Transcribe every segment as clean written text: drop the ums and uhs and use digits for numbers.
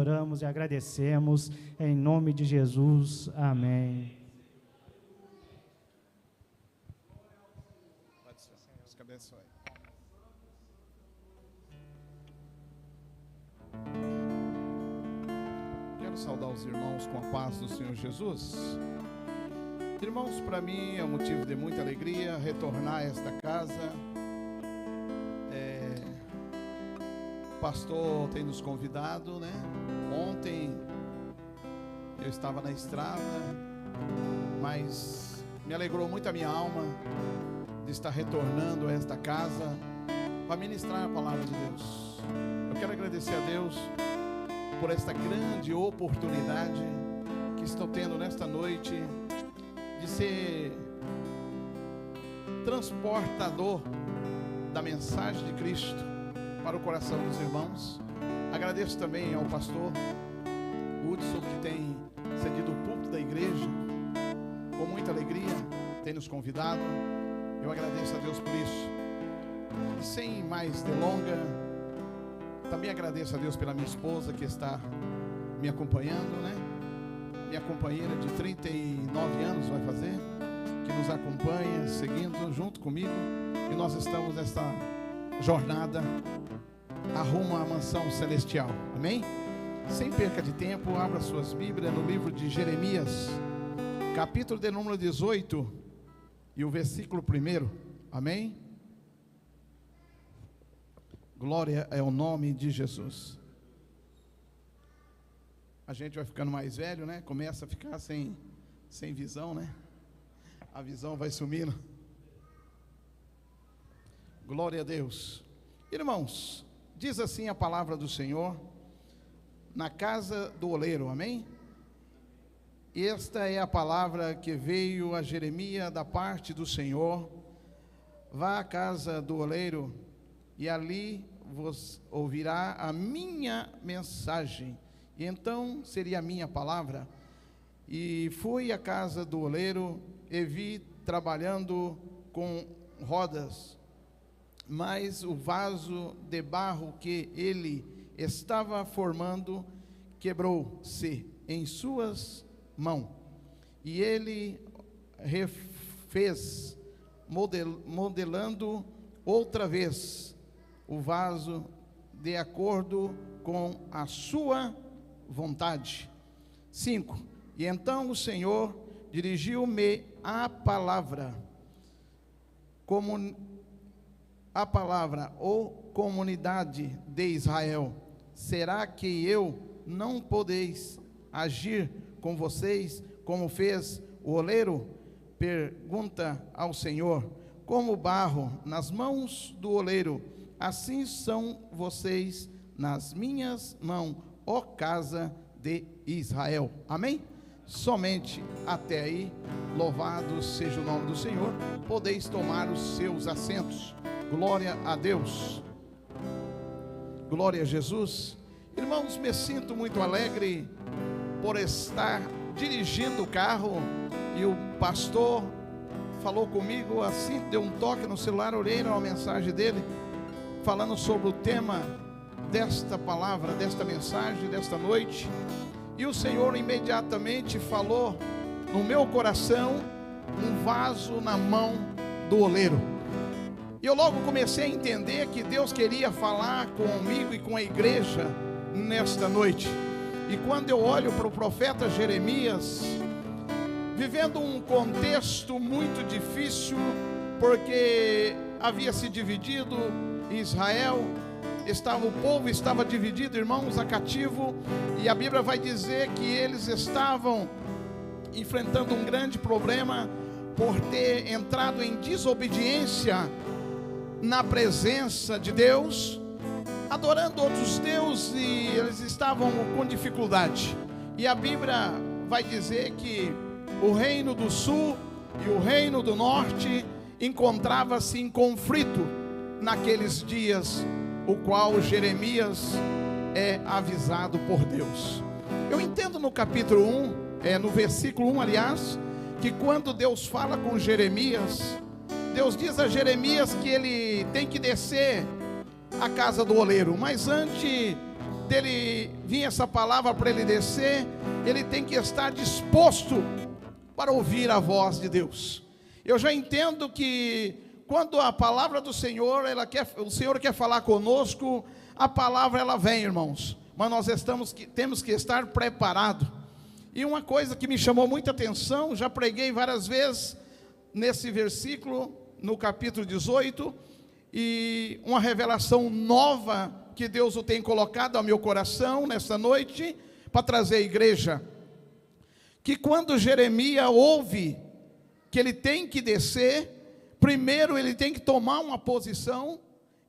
Oramos e agradecemos, em nome de Jesus, amém. Deus te abençoe. Quero saudar os irmãos com a paz do Senhor Jesus. Irmãos, para mim é um motivo de muita alegria retornar a esta casa. O pastor tem nos convidado, né? Ontem eu estava na estrada, mas me alegrou muito a minha alma de estar retornando a esta casa para ministrar a palavra de Deus. Eu quero agradecer a Deus por esta grande oportunidade que estou tendo nesta noite de ser transportador da mensagem de Cristo para o coração dos irmãos. Agradeço também ao pastor Hudson, que tem cedido o púlpito da igreja com muita alegria, tem nos convidado. Eu agradeço a Deus por isso. E sem mais delonga, também agradeço a Deus pela minha esposa que está me acompanhando, né? Minha companheira de 39 anos vai fazer, que nos acompanha, seguindo junto comigo. E nós estamos nessa jornada arruma a mansão celestial, amém? Sem perca de tempo, abra suas Bíblias no livro de Jeremias, capítulo de número 18 e o versículo 1, amém? Glória é o nome de Jesus. A gente vai ficando mais velho, né? Começa a ficar sem visão, né? A visão vai sumindo. Glória a Deus. Irmãos, diz assim a palavra do Senhor, na casa do oleiro, amém? Esta é a palavra que veio a Jeremias da parte do Senhor. Vá à casa do oleiro, e ali vos ouvirá a minha mensagem. E então seria a minha palavra. E fui à casa do oleiro, e vi trabalhando com rodas, mas o vaso de barro que ele estava formando quebrou-se em suas mãos, e ele refez, modelando outra vez o vaso de acordo com a sua vontade. 5. E então o Senhor dirigiu-me a palavra, ó comunidade de Israel: será que eu não podeis agir com vocês como fez o oleiro? Pergunta ao Senhor. Como barro nas mãos do oleiro, assim são vocês nas minhas mãos, ó casa de Israel. Amém? Somente até aí. Louvado seja o nome do Senhor. Podeis tomar os seus assentos. Glória a Deus. Glória a Jesus. Irmãos, me sinto muito alegre por estar dirigindo o carro, e o pastor falou comigo assim, deu um toque no celular, olhei na mensagem dele, falando sobre o tema desta palavra, desta mensagem, desta noite. E o Senhor imediatamente falou no meu coração, um vaso na mão do oleiro. E eu logo comecei a entender que Deus queria falar comigo e com a igreja nesta noite. E quando eu olho para o profeta Jeremias, vivendo um contexto muito difícil, porque havia se dividido Israel, o povo estava dividido, irmãos, a cativo, e a Bíblia vai dizer que eles estavam enfrentando um grande problema por ter entrado em desobediência na presença de Deus, adorando outros deuses, e eles estavam com dificuldade. E a Bíblia vai dizer que o reino do sul e o reino do norte encontrava-se em conflito naqueles dias, o qual Jeremias é avisado por Deus. Eu entendo no capítulo 1, no versículo 1, aliás, que quando Deus fala com Jeremias, Deus diz a Jeremias que ele tem que descer à casa do oleiro, mas antes dele vir essa palavra para ele descer, ele tem que estar disposto para ouvir a voz de Deus. Eu já entendo que quando a palavra do Senhor, o Senhor quer falar conosco, a palavra ela vem, irmãos, mas nós temos que estar preparados. E uma coisa que me chamou muita atenção, já preguei várias vezes nesse versículo, no capítulo 18, e uma revelação nova que Deus o tem colocado ao meu coração nessa noite, para trazer à igreja, que quando Jeremias ouve que ele tem que descer, primeiro ele tem que tomar uma posição,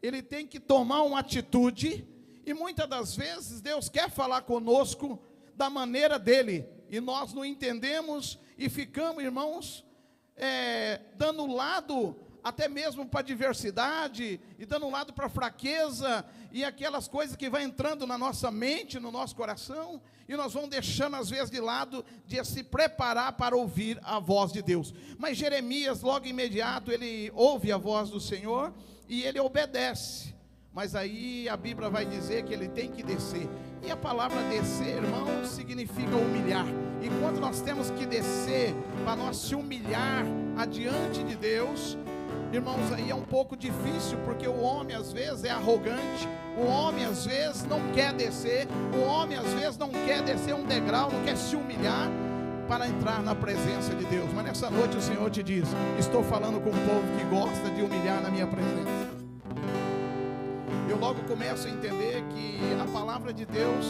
ele tem que tomar uma atitude, e muitas das vezes Deus quer falar conosco da maneira dele, e nós não entendemos, e ficamos, irmãos, dando lado até mesmo para a diversidade, e dando lado para a fraqueza, e aquelas coisas que vai entrando na nossa mente, no nosso coração, e nós vamos deixando às vezes de lado, de se preparar para ouvir a voz de Deus. Mas Jeremias, logo imediato, ele ouve a voz do Senhor, e ele obedece, mas aí a Bíblia vai dizer que ele tem que descer, e a palavra descer, irmão, significa humilhar, e quando nós temos que descer, para nós se humilhar adiante de Deus, irmãos, aí é um pouco difícil, porque o homem às vezes é arrogante, o homem às vezes não quer descer, o homem às vezes não quer descer um degrau, não quer se humilhar para entrar na presença de Deus. Mas nessa noite o Senhor te diz: estou falando com um povo que gosta de humilhar na minha presença. Eu logo começo a entender que a palavra de Deus,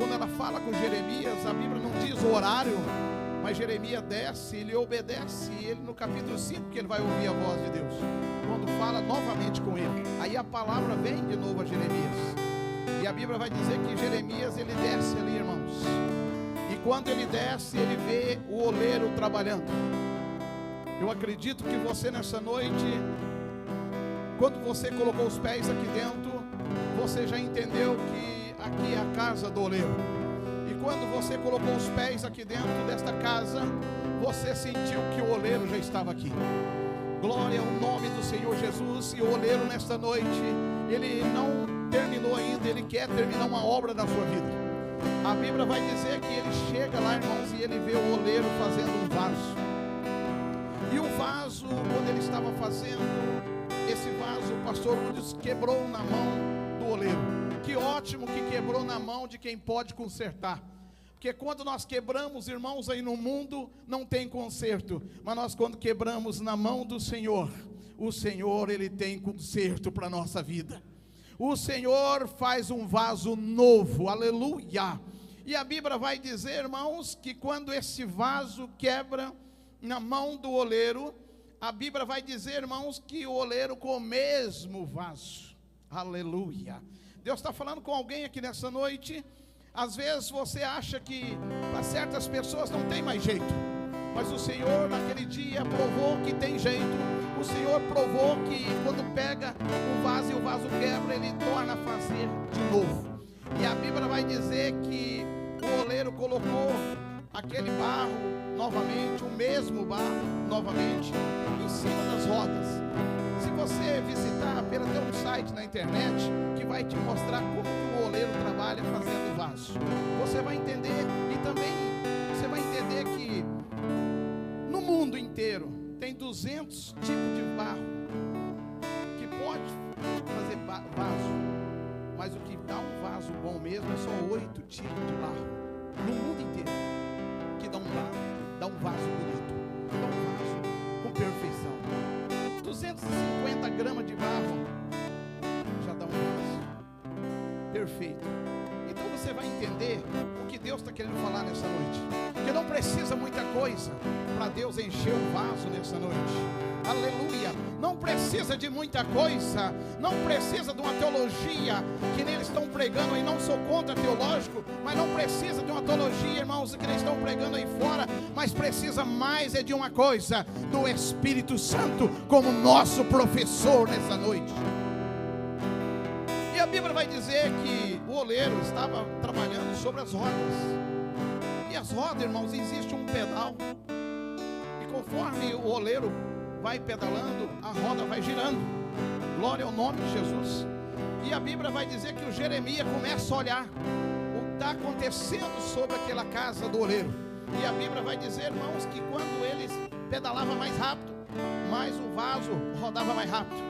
quando ela fala com Jeremias, a Bíblia não diz o horário, mas Jeremias desce, ele obedece, e ele no capítulo 5 que ele vai ouvir a voz de Deus, quando fala novamente com ele, aí a palavra vem de novo a Jeremias, e a Bíblia vai dizer que Jeremias, ele desce ali, irmãos, e quando ele desce, ele vê o oleiro trabalhando. Eu acredito que você nessa noite, quando você colocou os pés aqui dentro, você já entendeu que aqui é a casa do oleiro. E quando você colocou os pés aqui dentro desta casa, você sentiu que o oleiro já estava aqui. Glória ao nome do Senhor Jesus. E o oleiro nesta noite, ele não terminou ainda, ele quer terminar uma obra na sua vida. A Bíblia vai dizer que ele chega lá, irmãos, e ele vê o oleiro fazendo um vaso. E o vaso, quando ele estava fazendo esse vaso, o pastor Rúdios quebrou na mão do oleiro. Que ótimo que quebrou na mão de quem pode consertar. Porque quando nós quebramos, irmãos, aí no mundo não tem conserto. Mas nós quando quebramos na mão do Senhor, o Senhor, Ele tem conserto para a nossa vida. O Senhor faz um vaso novo, aleluia. E a Bíblia vai dizer, irmãos, que quando esse vaso quebra na mão do oleiro, a Bíblia vai dizer, irmãos, que o oleiro com o mesmo vaso, aleluia. Deus está falando com alguém aqui nessa noite. Às vezes você acha que para certas pessoas não tem mais jeito, mas o Senhor naquele dia provou que tem jeito. O Senhor provou que quando pega o vaso e o vaso quebra, Ele torna a fazer de novo. E a Bíblia vai dizer que o oleiro colocou aquele barro novamente, o mesmo barro novamente, em cima das rodas. Se você visitar, apenas tem um site na internet que vai te mostrar como o oleiro trabalha fazendo vaso. Você vai entender, e também você vai entender que no mundo inteiro tem 200 tipos de barro que pode fazer vaso, mas o que dá um vaso bom mesmo é só 8 tipos de barro no mundo inteiro que dá um vaso bonito, dá um vaso com perfeição. 250 gramas de barro já dá um vaso perfeito. Então você vai entender o que Deus está querendo falar nessa noite, que não precisa muita coisa para Deus encher o vaso nessa noite, aleluia. Não precisa de muita coisa, não precisa de uma teologia que nem eles estão pregando, e não sou contra teológico, mas não precisa de uma teologia, irmãos, que eles estão pregando aí fora, mas precisa mais é de uma coisa, do Espírito Santo como nosso professor nessa noite. E a Bíblia vai dizer que o oleiro estava trabalhando sobre as rodas, e as rodas, irmãos, existe um pedal, e conforme o oleiro vai pedalando, a roda vai girando. Glória ao nome de Jesus. E a Bíblia vai dizer que o Jeremias começa a olhar o que está acontecendo sobre aquela casa do oleiro. E a Bíblia vai dizer, irmãos, que quando eles pedalavam mais rápido, mais o vaso rodava mais rápido.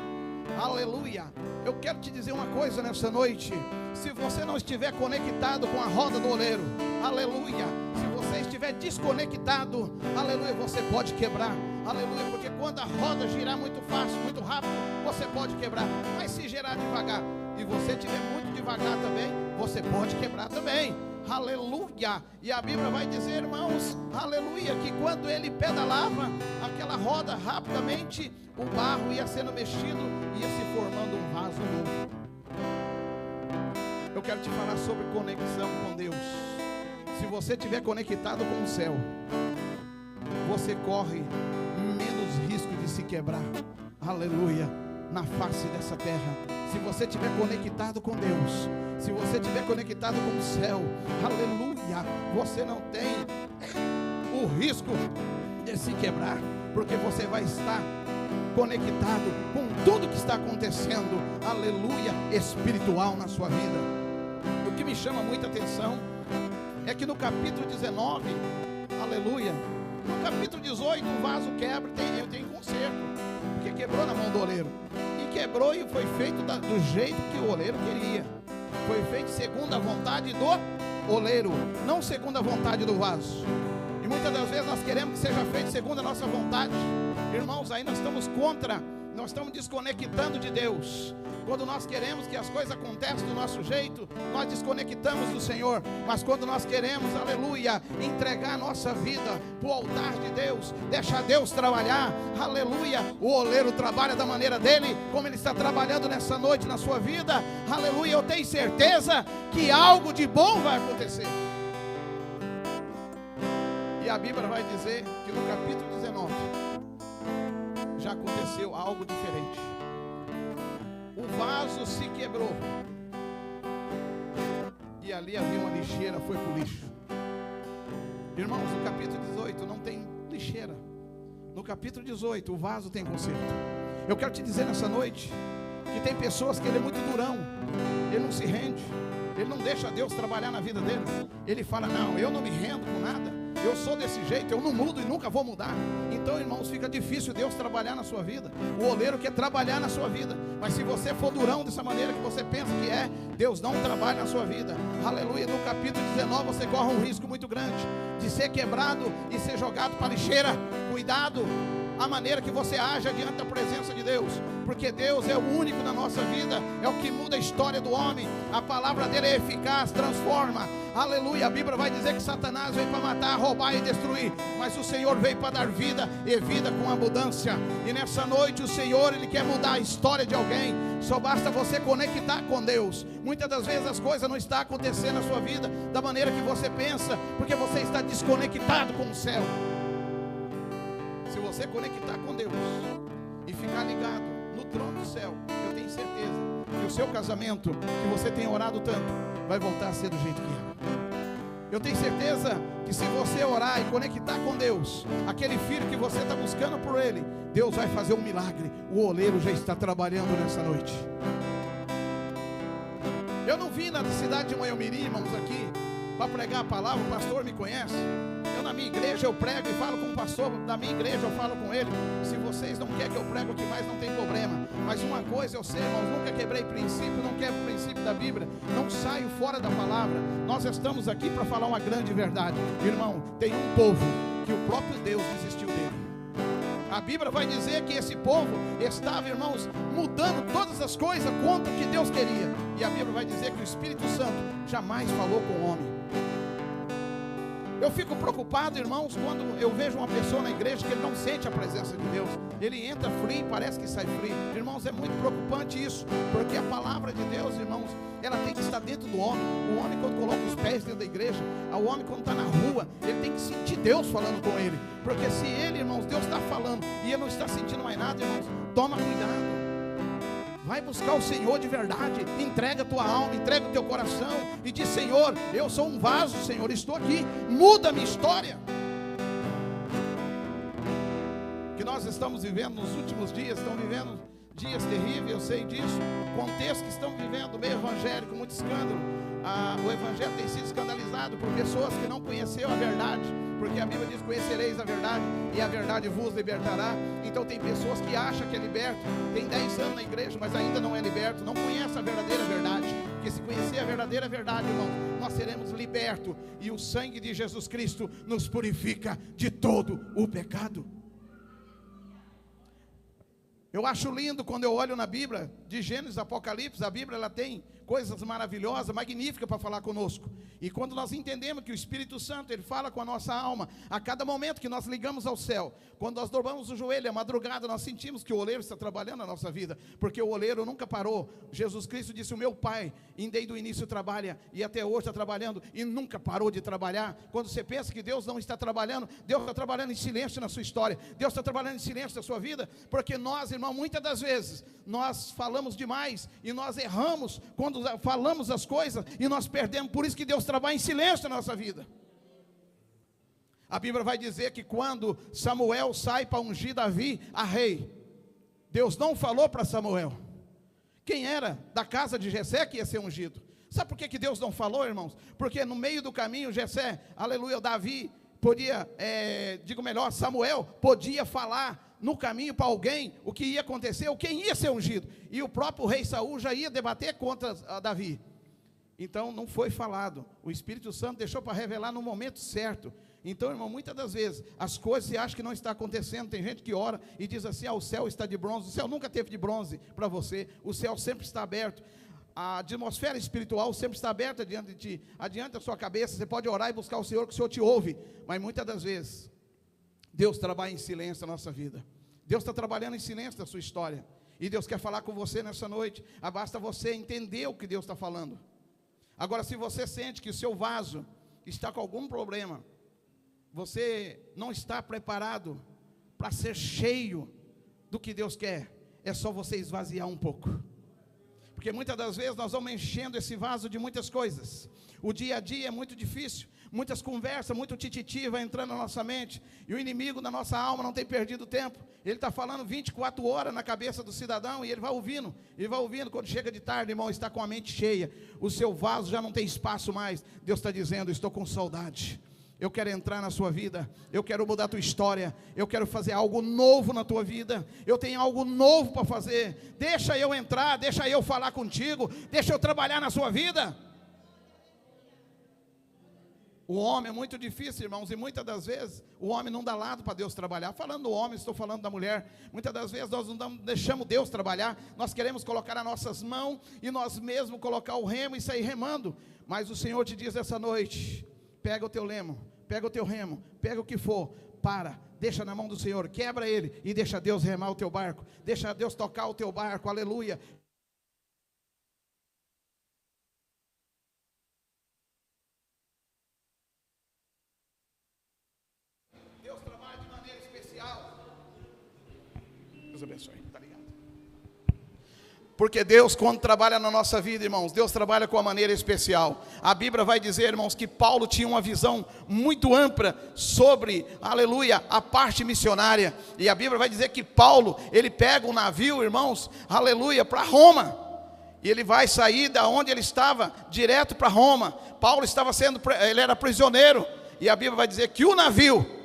Aleluia. Eu quero te dizer uma coisa nessa noite. Se você não estiver conectado com a roda do oleiro, aleluia, se você estiver desconectado, aleluia, você pode quebrar, aleluia, porque quando a roda girar muito fácil, muito rápido, você pode quebrar. Mas se girar devagar e você estiver muito devagar também, você pode quebrar também. Aleluia. E a Bíblia vai dizer, irmãos, aleluia, que quando ele pedalava aquela roda, rapidamente o barro ia sendo mexido, ia se formando um vaso novo. Eu quero te falar sobre conexão com Deus. Se você estiver conectado com o céu, você corre menos risco de se quebrar, aleluia, na face dessa terra. Se você estiver conectado com Deus, se você estiver conectado com o céu, aleluia, você não tem o risco de se quebrar, porque você vai estar conectado com tudo que está acontecendo, aleluia, espiritual na sua vida. O que me chama muita atenção é que no capítulo 19, aleluia, no capítulo 18 o vaso quebra e tem conserto, porque quebrou na mão do oleiro, e quebrou e foi feito do jeito que o oleiro queria. Foi feito segundo a vontade do oleiro, não segundo a vontade do vaso. E muitas das vezes nós queremos que seja feito segundo a nossa vontade. Irmãos, aí nós estamos nós estamos desconectando de Deus. Quando nós queremos que as coisas aconteçam do nosso jeito, nós desconectamos do Senhor. Mas quando nós queremos, aleluia, entregar a nossa vida para o altar de Deus, deixar Deus trabalhar, aleluia, o oleiro trabalha da maneira dele, como ele está trabalhando nessa noite na sua vida, aleluia, eu tenho certeza que algo de bom vai acontecer. E a Bíblia vai dizer que no capítulo 19 já aconteceu algo diferente. O vaso se quebrou e ali havia uma lixeira, foi para o lixo. Irmãos, no capítulo 18 não tem lixeira. No capítulo 18 o vaso tem conserto. Eu quero te dizer nessa noite que tem pessoas que ele é muito durão, ele não se rende, ele não deixa Deus trabalhar na vida dele. Ele fala, não, eu não me rendo com nada, eu sou desse jeito, eu não mudo e nunca vou mudar. Então, irmãos, fica difícil Deus trabalhar na sua vida. O oleiro quer trabalhar na sua vida, mas se você for durão dessa maneira que você pensa que é, Deus não trabalha na sua vida. Aleluia. No capítulo 19 você corre um risco muito grande de ser quebrado e ser jogado para a lixeira. Cuidado a maneira que você age diante da presença de Deus, porque Deus é o único na nossa vida, é o que muda a história do homem. A palavra dele é eficaz, transforma, aleluia. A Bíblia vai dizer que Satanás veio para matar, roubar e destruir, mas o Senhor veio para dar vida e vida com abundância. E nessa noite o Senhor, ele quer mudar a história de alguém. Só basta você conectar com Deus. Muitas das vezes as coisas não estão acontecendo na sua vida da maneira que você pensa, porque você está desconectado com o céu. Se você conectar com Deus e ficar ligado no trono do céu, eu tenho certeza que o seu casamento, que você tem orado tanto, vai voltar a ser do jeito que era. Eu tenho certeza que se você orar e conectar com Deus, aquele filho que você está buscando por ele, Deus vai fazer um milagre. O oleiro já está trabalhando nessa noite. Eu não vim na cidade de Manhomiri, irmãos, aqui para pregar a palavra. O pastor me conhece. Na minha igreja eu prego e falo com o pastor da minha igreja, eu falo com ele. Se vocês não querem que eu prego aqui mais, não tem problema. Mas uma coisa eu sei, irmãos, nunca quebrei princípio, não quebro o princípio da Bíblia, não saio fora da palavra. Nós estamos aqui para falar uma grande verdade. Irmão, tem um povo que o próprio Deus desistiu dele. A Bíblia vai dizer que esse povo estava, irmãos, mudando todas as coisas contra o que Deus queria. E a Bíblia vai dizer que o Espírito Santo jamais falou com o homem. Eu fico preocupado, irmãos, quando eu vejo uma pessoa na igreja que ele não sente a presença de Deus. Ele entra frio e parece que sai frio. Irmãos, é muito preocupante isso, porque a palavra de Deus, irmãos, ela tem que estar dentro do homem. O homem, quando coloca os pés dentro da igreja, o homem, quando está na rua, ele tem que sentir Deus falando com ele. Porque se ele, irmãos, Deus está falando e ele não está sentindo mais nada, irmãos, toma cuidado. Vai buscar o Senhor de verdade. Entrega a tua alma, entrega o teu coração e diz: Senhor, eu sou um vaso, Senhor, estou aqui, muda a minha história. Que nós estamos vivendo nos últimos dias, estamos vivendo dias terríveis, eu sei disso. O contexto que estamos vivendo, meio evangélico, muito escândalo. O evangelho tem sido escandalizado por pessoas que não conheceram a verdade, porque a Bíblia diz: conhecereis a verdade e a verdade vos libertará. Então tem pessoas que acham que é liberto, tem 10 anos na igreja, mas ainda não é liberto, não conhece a verdadeira verdade. Porque se conhecer a verdadeira verdade, irmão, nós seremos libertos, e o sangue de Jesus Cristo nos purifica de todo o pecado. Eu acho lindo quando eu olho na Bíblia, de Gênesis, Apocalipse. A Bíblia, ela tem coisas maravilhosas, magníficas para falar conosco. E quando nós entendemos que o Espírito Santo, ele fala com a nossa alma, a cada momento que nós ligamos ao céu, quando nós dobramos o joelho, à madrugada, nós sentimos que o oleiro está trabalhando na nossa vida, porque o oleiro nunca parou. Jesus Cristo disse: o meu Pai, desde o início trabalha, e até hoje está trabalhando, e nunca parou de trabalhar. Quando você pensa que Deus não está trabalhando, Deus está trabalhando em silêncio na sua história, Deus está trabalhando em silêncio na sua vida, porque nós, irmão, muitas das vezes, nós falamos demais, e nós erramos, quando falamos as coisas, e nós perdemos. Por isso que Deus trabalha em silêncio na nossa vida. A Bíblia vai dizer que quando Samuel sai para ungir Davi a rei, Deus não falou para Samuel quem era da casa de Jessé que ia ser ungido. Sabe por que Deus não falou, irmãos? Porque no meio do caminho, Jessé, aleluia, Davi podia, Samuel podia falar no caminho para alguém o que ia acontecer, ou quem ia ser ungido. E o próprio rei Saul já ia debater contra Davi. Então não foi falado. O Espírito Santo deixou para revelar no momento certo. Então, irmão, muitas das vezes as coisas você acha que não está acontecendo. Tem gente que ora e diz assim: o céu está de bronze. O céu nunca teve de bronze para você. O céu sempre está aberto. A atmosfera espiritual sempre está aberta diante de ti, adiante da sua cabeça. Você pode orar e buscar o Senhor, que o Senhor te ouve. Mas muitas das vezes Deus trabalha em silêncio na nossa vida. Deus está trabalhando em silêncio na sua história. E Deus quer falar com você nessa noite. Basta você entender o que Deus está falando. Agora, se você sente que o seu vaso está com algum problema, você não está preparado para ser cheio do que Deus quer, é só você esvaziar um pouco. Porque muitas das vezes nós vamos enchendo esse vaso de muitas coisas. O dia a dia é muito difícil, muitas conversas, muito tititi vai entrando na nossa mente, e o inimigo da nossa alma não tem perdido tempo. Ele está falando 24 horas na cabeça do cidadão, e ele vai ouvindo, quando chega de tarde, irmão, está com a mente cheia, o seu vaso já não tem espaço mais. Deus está dizendo: estou com saudade, eu quero entrar na sua vida, eu quero mudar a tua história, eu quero fazer algo novo na tua vida, eu tenho algo novo para fazer, deixa eu entrar, deixa eu falar contigo, deixa eu trabalhar na sua vida. O homem é muito difícil, irmãos, e muitas das vezes o homem não dá lado para Deus trabalhar. Falando do homem, estou falando da mulher. Muitas das vezes nós não deixamos Deus trabalhar, nós queremos colocar as nossas mãos e nós mesmos colocar o remo e sair remando. Mas o Senhor te diz essa noite: pega o teu lemo, pega o teu remo, pega o que for, deixa na mão do Senhor, quebra ele e deixa Deus remar o teu barco, deixa Deus tocar o teu barco, aleluia. Deus trabalha de maneira especial. Deus abençoe, tá ligado? Porque Deus, quando trabalha na nossa vida, irmãos, Deus trabalha com uma maneira especial. A Bíblia vai dizer, irmãos, que Paulo tinha uma visão muito ampla sobre, aleluia, a parte missionária. E a Bíblia vai dizer que Paulo, ele pega um navio, irmãos, aleluia, para Roma. E ele vai sair da onde ele estava, direto para Roma. Paulo ele era prisioneiro. E a Bíblia vai dizer que o navio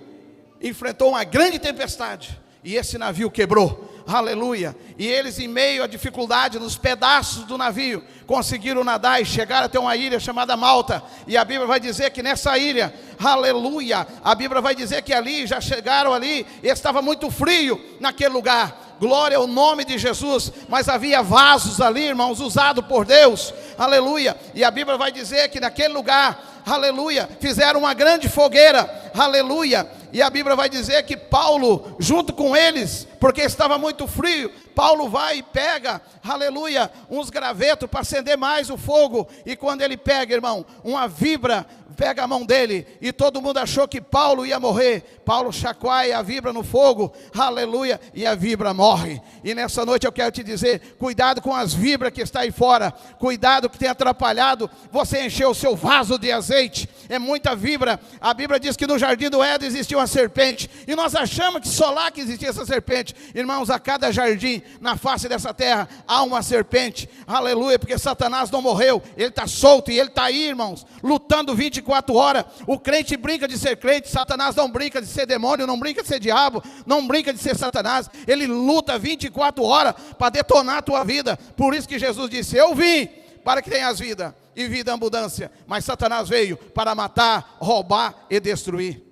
enfrentou uma grande tempestade, e esse navio quebrou. Aleluia. E eles, em meio à dificuldade, nos pedaços do navio, conseguiram nadar e chegaram até uma ilha chamada Malta. E a Bíblia vai dizer que nessa ilha, aleluia, a Bíblia vai dizer que ali, já chegaram ali, e estava muito frio naquele lugar. Glória ao nome de Jesus. Mas havia vasos ali, irmãos, usados por Deus. Aleluia. E a Bíblia vai dizer que naquele lugar, aleluia, fizeram uma grande fogueira. Aleluia. E a Bíblia vai dizer que Paulo, junto com eles, porque estava muito frio, Paulo vai e pega, aleluia, uns gravetos para acender mais o fogo. E quando ele pega, irmão, uma vibra pega a mão dele, e todo mundo achou que Paulo ia morrer. Paulo chacoalha a vibra no fogo, aleluia, e a vibra morre. E nessa noite eu quero te dizer, cuidado com as vibras que está aí fora, cuidado que tem atrapalhado você encher o seu vaso de azeite. É muita vibra. A Bíblia diz que no jardim do Éden existia uma serpente, e nós achamos que só lá que existia essa serpente. Irmãos, a cada jardim na face dessa terra há uma serpente, aleluia, porque Satanás não morreu, ele está solto, e ele está aí, irmãos, lutando 24 horas. O crente brinca de ser crente, Satanás não brinca de ser demônio, não brinca de ser diabo, não brinca de ser Satanás. Ele luta 24 horas para detonar a tua vida. Por isso que Jesus disse: eu vim para que tenhas vida, e vida em abundância. Mas Satanás veio para matar, roubar e destruir.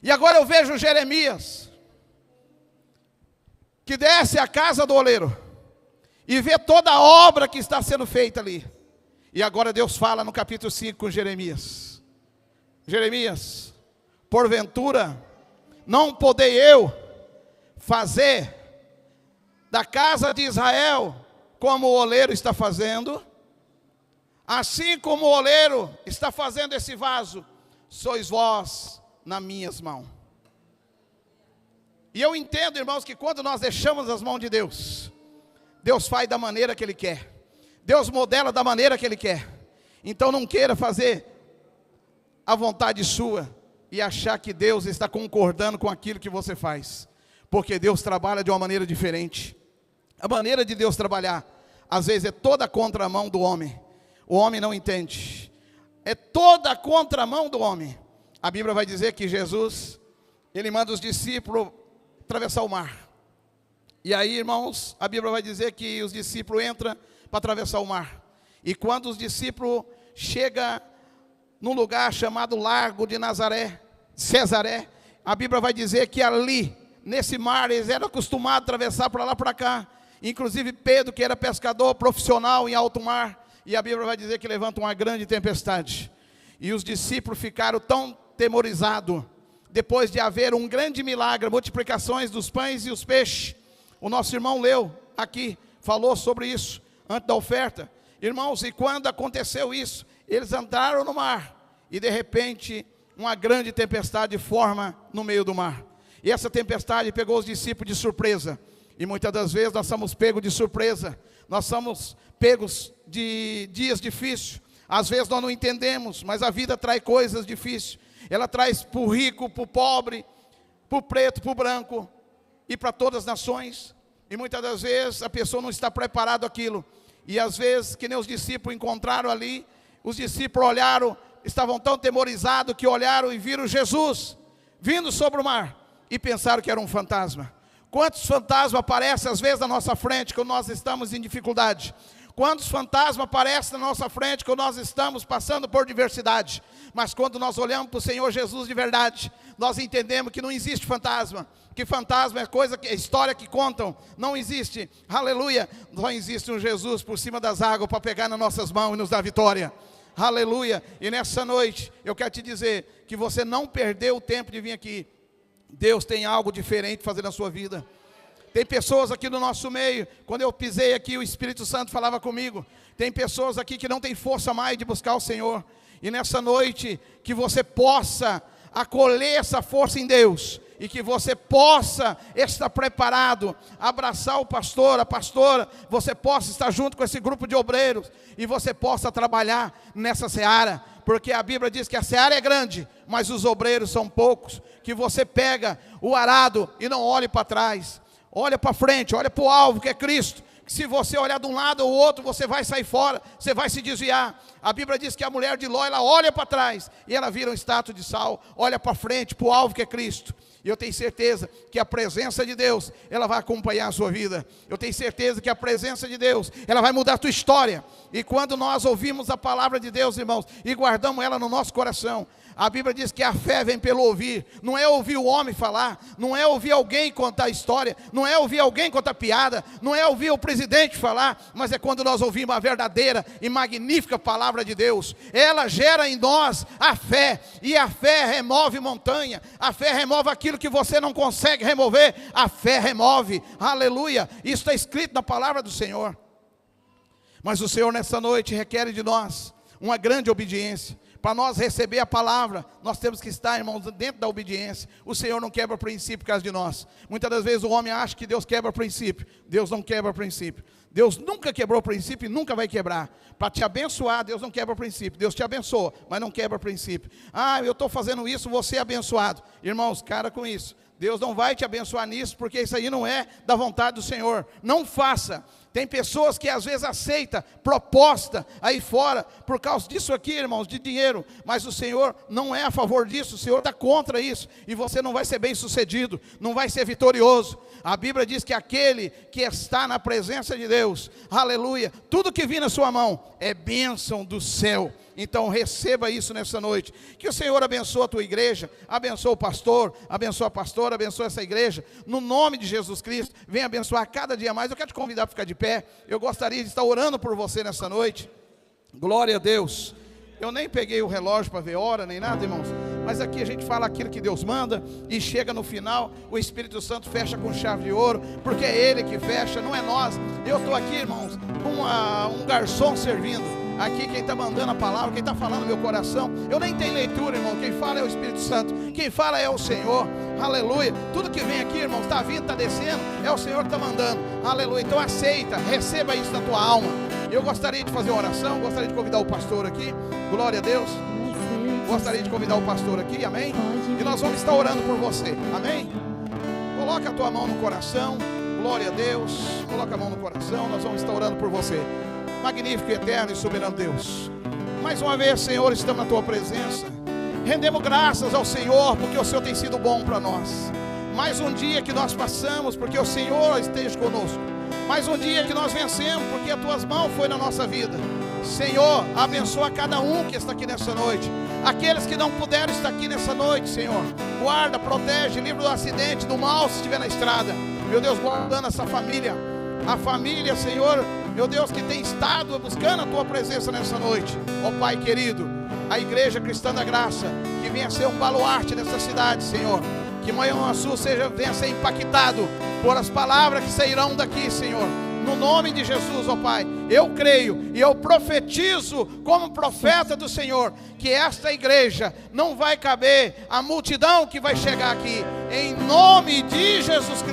E agora eu vejo Jeremias, que desce à casa do oleiro e vê toda a obra que está sendo feita ali. E agora Deus fala no capítulo 5 com Jeremias: Jeremias, porventura não podei eu fazer da casa de Israel como o oleiro está fazendo? Assim como o oleiro está fazendo esse vaso, sois vós nas minhas mãos. E eu entendo, irmãos, que quando nós deixamos as mãos de Deus, Deus faz da maneira que Ele quer, Deus modela da maneira que Ele quer. Então não queira fazer a vontade sua e achar que Deus está concordando com aquilo que você faz, porque Deus trabalha de uma maneira diferente. A maneira de Deus trabalhar, às vezes, é toda a contramão do homem. O homem não entende, é toda a contramão do homem. A Bíblia vai dizer que Jesus, Ele manda os discípulos atravessar o mar. E aí, irmãos, a Bíblia vai dizer que os discípulos entram para atravessar o mar. E quando os discípulos chegam num lugar chamado Largo de Nazaré, Cesaré, a Bíblia vai dizer que ali, nesse mar, eles eram acostumados a atravessar para lá para cá. Inclusive Pedro, que era pescador profissional em alto mar. E a Bíblia vai dizer que levanta uma grande tempestade. E os discípulos ficaram tão temorizados, depois de haver um grande milagre, multiplicações dos pães e os peixes. O nosso irmão leu aqui, falou sobre isso, antes da oferta. Irmãos, e quando aconteceu isso, eles entraram no mar, e de repente, uma grande tempestade forma no meio do mar. E essa tempestade pegou os discípulos de surpresa. E muitas das vezes nós somos pegos de surpresa, nós somos pegos de dias difíceis. Às vezes nós não entendemos, mas a vida traz coisas difíceis. Ela traz para o rico, para o pobre, para o preto, para o branco e para todas as nações. E muitas das vezes a pessoa não está preparada àquilo. E às vezes, que nem os discípulos encontraram ali, os discípulos olharam, estavam tão temorizados que olharam e viram Jesus vindo sobre o mar e pensaram que era um fantasma. Quantos fantasmas aparecem às vezes na nossa frente quando nós estamos em dificuldade? Quantos fantasmas aparecem na nossa frente quando nós estamos passando por diversidade? Mas quando nós olhamos para o Senhor Jesus de verdade, nós entendemos que não existe fantasma. Que fantasma é história que contam, não existe, aleluia. Só existe um Jesus por cima das águas para pegar nas nossas mãos e nos dar vitória, aleluia. E nessa noite, eu quero te dizer que você não perdeu o tempo de vir aqui. Deus tem algo diferente para fazer na sua vida. Tem pessoas aqui no nosso meio, quando eu pisei aqui, o Espírito Santo falava comigo. Tem pessoas aqui que não tem força mais de buscar o Senhor. E nessa noite, que você possa acolher essa força em Deus, e que você possa estar preparado, abraçar o pastor, a pastora, você possa estar junto com esse grupo de obreiros, e você possa trabalhar nessa seara, porque a Bíblia diz que a seara é grande, mas os obreiros são poucos. Que você pega o arado e não olhe para trás, olha para frente, olha para o alvo que é Cristo. Que se você olhar de um lado ou outro, você vai sair fora, você vai se desviar. A Bíblia diz que a mulher de Ló, ela olha para trás e ela vira um estátua de sal, olha para frente, para o alvo que é Cristo. E eu tenho certeza que a presença de Deus, ela vai acompanhar a sua vida. Eu tenho certeza que a presença de Deus, ela vai mudar a tua história. E quando nós ouvimos a palavra de Deus, irmãos, e guardamos ela no nosso coração, a Bíblia diz que a fé vem pelo ouvir. Não é ouvir o homem falar, não é ouvir alguém contar história, não é ouvir alguém contar piada, não é ouvir o presidente falar, mas é quando nós ouvimos a verdadeira e magnífica palavra de Deus. Ela gera em nós a fé, e a fé remove montanha, a fé remove aquilo que você não consegue remover, a fé remove, aleluia. Isso está escrito na palavra do Senhor. Mas o Senhor nessa noite requer de nós uma grande obediência, Para nós receber a palavra, nós temos que estar, irmãos, dentro da obediência. O Senhor não quebra princípio por causa de nós. Muitas das vezes o homem acha que Deus quebra princípio. Deus não quebra princípio. Deus nunca quebrou princípio e nunca vai quebrar. Para te abençoar, Deus não quebra princípio. Deus te abençoa, mas não quebra princípio. Ah, eu estou fazendo isso, você é abençoado. Irmãos, cara com isso. Deus não vai te abençoar nisso, porque isso aí não é da vontade do Senhor. Não faça. Tem pessoas que às vezes aceitam proposta aí fora, por causa disso aqui, irmãos, de dinheiro. Mas o Senhor não é a favor disso, o Senhor está contra isso. E você não vai ser bem sucedido, não vai ser vitorioso. A Bíblia diz que aquele que está na presença de Deus, aleluia, tudo que vir na sua mão é bênção do céu. Então receba isso nessa noite. Que o Senhor abençoe a tua igreja, abençoe o pastor, abençoe a pastora, abençoe essa igreja. No nome de Jesus Cristo, venha abençoar cada dia mais. Eu quero te convidar para ficar de pé. Eu gostaria de estar orando por você nessa noite. Glória a Deus. Eu nem peguei o relógio para ver hora, nem nada, irmãos. Mas aqui a gente fala aquilo que Deus manda. E chega no final, o Espírito Santo fecha com chave de ouro. Porque é Ele que fecha, não é nós. Eu estou aqui, irmãos, com um garçom servindo. Aqui quem está mandando a palavra, quem está falando no meu coração. Eu nem tenho leitura, irmão. Quem fala é o Espírito Santo. Quem fala é o Senhor. Aleluia. Tudo que vem aqui, irmãos, está vindo, está descendo, é o Senhor que está mandando. Aleluia. Então aceita, receba isso na tua alma. Eu gostaria de fazer uma oração. Gostaria de convidar o pastor aqui. Glória a Deus. Gostaria de convidar o pastor aqui, amém? E nós vamos estar orando por você, amém? Coloca a tua mão no coração. Glória a Deus. Coloca a mão no coração. Nós vamos estar orando por você. Magnífico, eterno e soberano Deus, mais uma vez, Senhor, estamos na tua presença. Rendemos graças ao Senhor, porque o Senhor tem sido bom para nós. Mais um dia que nós passamos, porque o Senhor esteja conosco. Mais um dia que nós vencemos, porque as tuas mãos foi na nossa vida. Senhor, abençoa cada um que está aqui nessa noite. Aqueles que não puderam estar aqui nessa noite, Senhor, guarda, protege, livra do acidente, do mal se estiver na estrada. Meu Deus, guardando essa família. A família, Senhor, meu Deus, que tem estado buscando a tua presença nessa noite. Ó Pai querido, a Igreja Cristã da Graça, que venha ser um baluarte nessa cidade, Senhor. Que Manhuaçu venha ser impactado por as palavras que sairão daqui, Senhor. No nome de Jesus, ó Pai, eu creio e eu profetizo como profeta do Senhor, que esta igreja não vai caber a multidão que vai chegar aqui. Em nome de Jesus Cristo.